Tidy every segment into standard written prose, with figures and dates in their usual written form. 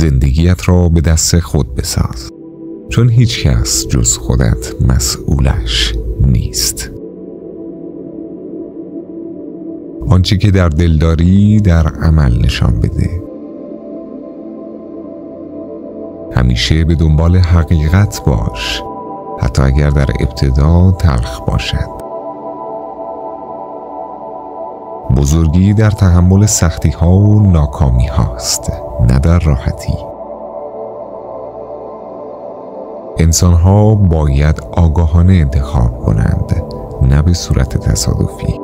زندگیت را به دست خود بساز، چون هیچ کس جز خودت مسئولش نیست. آنچه که در دل داری در عمل نشان بده. همیشه به دنبال حقیقت باش، حتی اگر در ابتدا تلخ باشد. بزرگی در تحمل سختی ها و ناکامی هاست، نه در راحتی. انسان ها باید آگاهانه انتخاب کنند، نه به صورت تصادفی.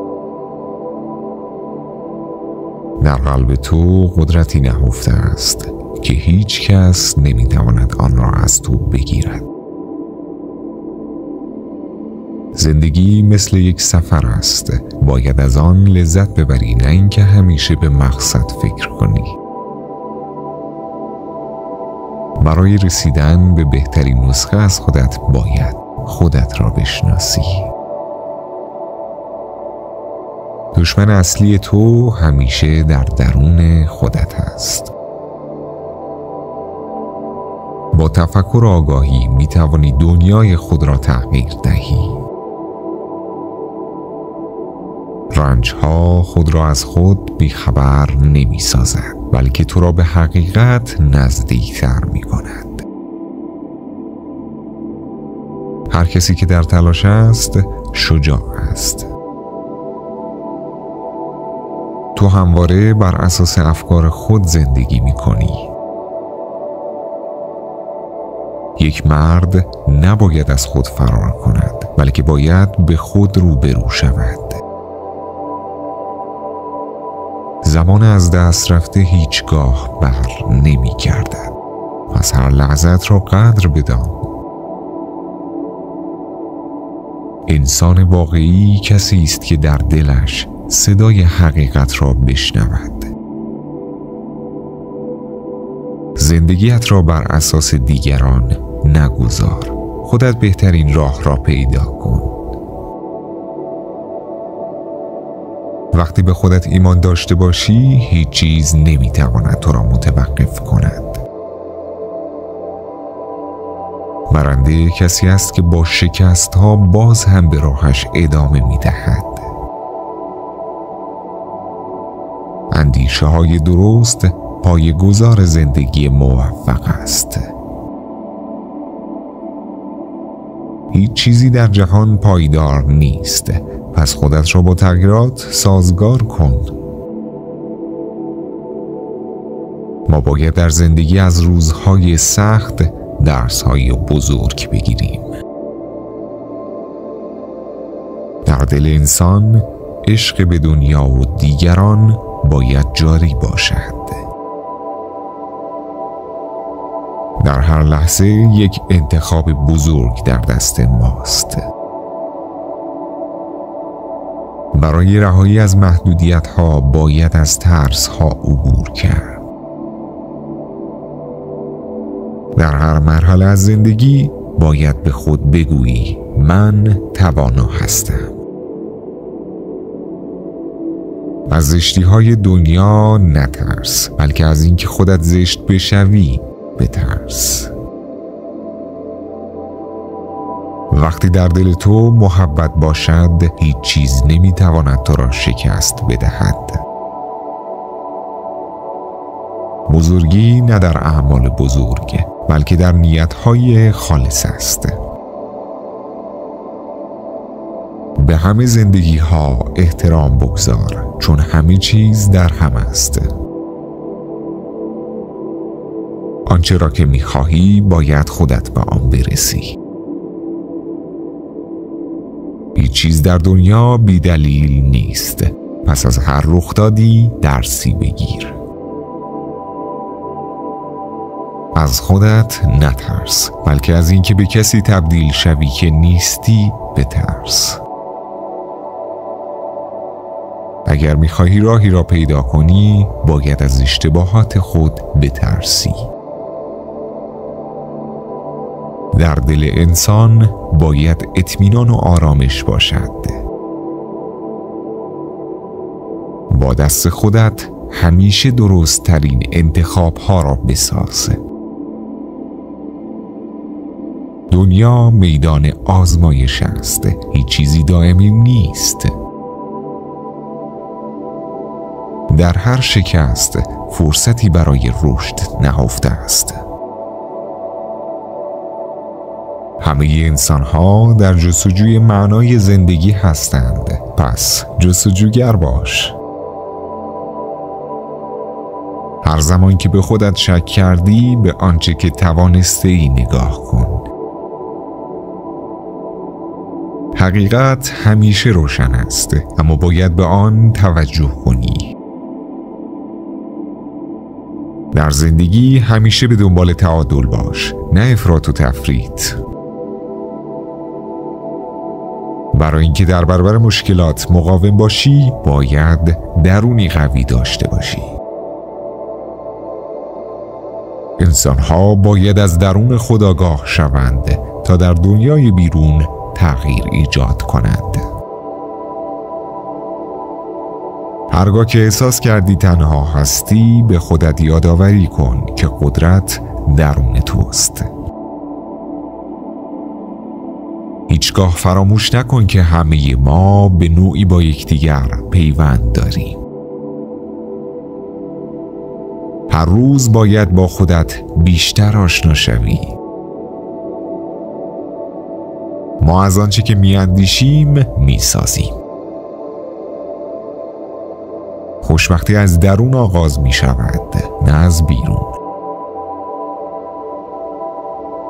در قلب تو قدرتی نهفته است که هیچ کس نمیتواند آن را از تو بگیرد. زندگی مثل یک سفر است، باید از آن لذت ببری، نه اینکه همیشه به مقصد فکر کنی. برای رسیدن به بهترین نسخه از خودت باید خودت را بشناسی. دشمن اصلی تو همیشه در درون خودت است. با تفکر و آگاهی می توانی دنیای خود را تغییر دهی. رنجها خود را از خود بیخبر نمی سازد، بلکه تو را به حقیقت نزدیکتر می کند. هر کسی که در تلاش است شجاع است. تو همواره بر اساس افکار خود زندگی می کنی. یک مرد نباید از خود فرار کند، بلکه باید به خود روبرو شود. زمان از دست رفته هیچگاه بر نمی گردد، پس هر لحظت را قدر بدان. انسان واقعی کسی است که در دلش صدای حقیقت را بشنود. زندگیت را بر اساس دیگران نگذار، خودت بهترین راه را پیدا کن. وقتی به خودت ایمان داشته باشی، هیچ چیز نمیتواند تو را متوقف کند. برنده کسی است که با شکست ها باز هم به راهش ادامه میدهد. اندیشه های درست پایه‌گذار زندگی موفق است. هیچ چیزی در جهان پایدار نیست، پس خودت را با تغییرات سازگار کن. ما باید در زندگی از روزهای سخت درس‌های بزرگ بگیریم. در دل انسان عشق به دنیا و دیگران باید جاری باشد. در هر لحظه یک انتخاب بزرگ در دست ماست. برای رهایی از محدودیت‌ها باید از ترس‌ها عبور کرد. در هر مرحله از زندگی باید به خود بگویی من توانا هستم. از زشتی‌های دنیا نترس، بلکه از اینکه خودت زشت بشوی بترس. وقتی در دل تو محبت باشد، هیچ چیز نمیتواند تو را شکست بدهد. بزرگی نه در اعمال بزرگ، بلکه در نیت‌های خالص است. به همه زندگی‌ها احترام بگذار، چون همه چیز در هم است. آنچه را که می‌خواهی باید خودت به آن برسی. هیچ چیز در دنیا بی دلیل نیست، پس از هر رخدادی درسی بگیر. از خودت نترس، بلکه از اینکه به کسی تبدیل شوی که نیستی بترس. اگر می‌خواهی راهی را پیدا کنی، باید از اشتباهات خود بترسی. در دل انسان باید اطمینان و آرامش باشد. با دست خودت همیشه درست ترین انتخاب ها را بسازه. دنیا میدان آزمایش است. هیچ چیزی دائمی نیست. در هر شکست فرصتی برای رشد نهفته است. همه انسان ها در جستجوی معنای زندگی هستند. پس جستجوگر باش. هر زمان که به خودت شک کردی به آنچه که توانسته ای نگاه کن. حقیقت همیشه روشن است، اما باید به آن توجه کنی. در زندگی همیشه به دنبال تعادل باش، نه افراط و تفریط. برای اینکه در برابر مشکلات مقاوم باشی، باید درونی قوی داشته باشی. انسان‌ها باید از درون خود آگاه شوند تا در دنیای بیرون تغییر ایجاد کنند. هرگاه که احساس کردی تنها هستی، به خودت یادآوری کن که قدرت درون توست. هیچگاه فراموش نکن که همه ما به نوعی با یکدیگر پیوند داریم. هر روز باید با خودت بیشتر آشنا شوی. ما از آنچه که میاندیشیم میسازیم. خوشبختی از درون آغاز می شود، نه از بیرون.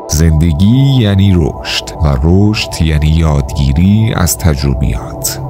زندگی یعنی رشد و رشد یعنی یادگیری از تجربیات.